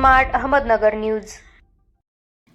Smart Ahmednagar news.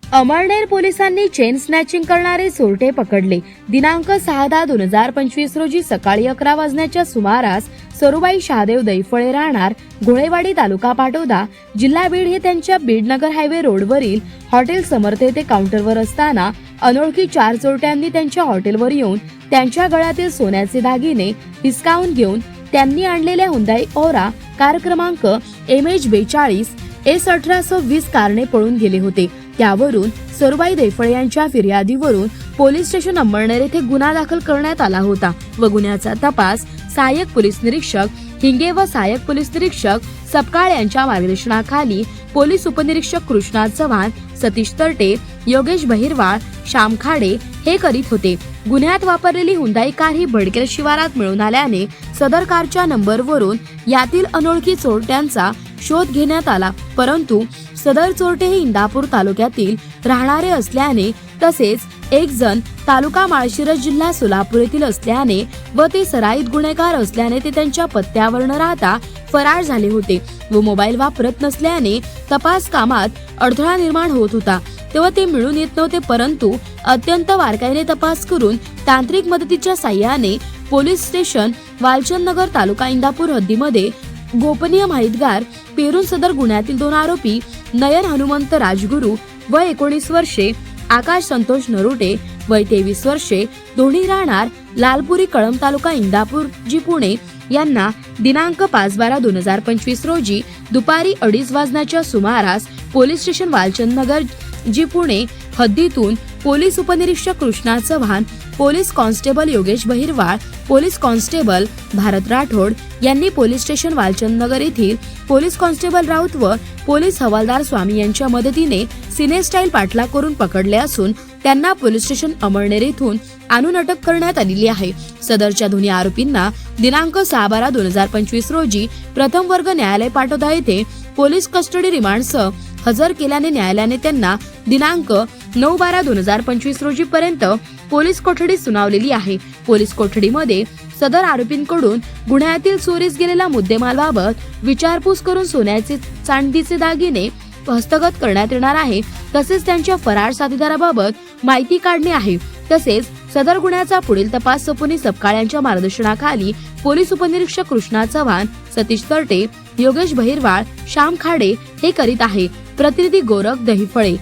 Amalner पोलिसांनी chain snatching करणारे चोरटे पकडले। दिनांक 6/10/2025 रोजी सकाळी 11 वाजण्याच्या सुमारास सरुबाई शहादेव दैफळे राहणार घोळेवाडी तालुका पाटोदा जिल्हा बीड हे त्यांच्या बीडनगर हायवे रोडवरील हॉटेल समर्थ येथे काउंटरवर असताना अनोळखी 4 चोरट्यांनी त्यांच्या हॉटेलवर येऊन त्यांच्या गळ्यातील सोन्याचे दागिने हिसकावून घेऊन त्यांनी आणलेल्या हुंदाई ओरा कार क्रमांक MH42 S1820 कारने पळून गेले होते। त्यावरून सरुबाई दैफळे यांच्या फिर्यादीवरून पोलीस स्टेशन अंमळनेर येथे गुन्हा दाखल करण्यात आला होता व गुन्ह्याचा तपास सहाय्यक पोलीस निरीक्षक हिंगे व सहाय्यक पोलीस निरीक्षक सपकाळ यांच्या मार्गदर्शनाखाली पोलीस उपनिरीक्षक कृष्णा चव्हाण, सतीश तरटे, योगेश बहिरवाळ, श्याम खाडे हे करीत होते। गुन्ह्यात वापरलेली हुंदाई कार ही भडकेल शिवारात मिळून आल्याने सदर कारच्या नंबरवरून यातील अनोळखी चोरट्यांचा शोध घेण्यात आला, परंतु सदर चोरटे हे इंदापूर तालुक्यातील राहणारे असल्याने तसेच एक जण तालुका माळशिरस जिल्हा सोलापूर येथील असल्याने व ते सराईत गुन्हेगार असल्याने ते त्यांच्या पत्त्यावर न राहता फरार झाले होते व मोबाईल वापरत नसल्याने तपास कामात अडथळा निर्माण होत होता तेव्हा ते मिळून येत नव्हते, परंतु अत्यंत बारकाईने तपास करून तांत्रिक मदतीच्या साह्याने पोलीस स्टेशन वालचंदनगर तालुका इंदापूर हद्दीमध्ये गोपनीय माहितगार पेरून सदर गुन्ह्यातील 2 आरोपी नयन हनुमंत राजगुरू वय 19 वर्षे, आकाश संतोष नरोटे वय 23 वर्षे, दोन्ही राहणार लालपुरी कळंब तालुका इंदापूर जी पुणे यांना दिनांक 5/12/2025 रोजी दुपारी 2:30 वाजण्याच्या सुमारास पोलीस स्टेशन वालचंदनगर जी पुणे हद्दीतून पोलीस उपनिरीक्षक Krishna Chavan, police constable Yogesh Bahirwal, police constable Bharat Rathod यांनी पोलीस स्टेशन वालचंदनगर येथील पोलीस कॉन्स्टेबल राऊत व पोलीस हवालदार स्वामी यांच्या मदतीने सिने स्टाईल पाठलाग करून पकडले असून त्यांना पोलीस स्टेशन अमळनेर येथून आणून अटक करण्यात आलेली आहे। सदरच्या दोन्ही आरोपींना दिनांक 6/12/2025 रोजी प्रथम वर्ग न्यायालय पाटोदा येथे पोलीस कस्टडी रिमांडसह हजर केल्याने न्यायालयाने त्यांना दिनांक 9/12/2025 रोजी पर्यंत पोलीस कोठडी सुनावलेली आहे। पोलीस कोठडीमध्ये सदर आरोपींकडून गुन्ह्यातील चोरीस गेलेला मुद्देमालाबाबत विचारपूस करून सोन्याचे चांदीचे दागिने हस्तगत करण्यात येणार आहे, तसेच त्यांच्या फरार साथीदाराबाबत माहिती काढणे आहे। तसेच सदर गुन्ह्याचा पुढील तपास सपोनी सपकाळ यांच्या मार्गदर्शनाखाली पोलीस उपनिरीक्षक कृष्णा चव्हाण, सतीश तरटे, योगेश बहिरवाळ, श्याम खाडे हे करीत आहे। प्रतिनिधी गोरख दहिफळे।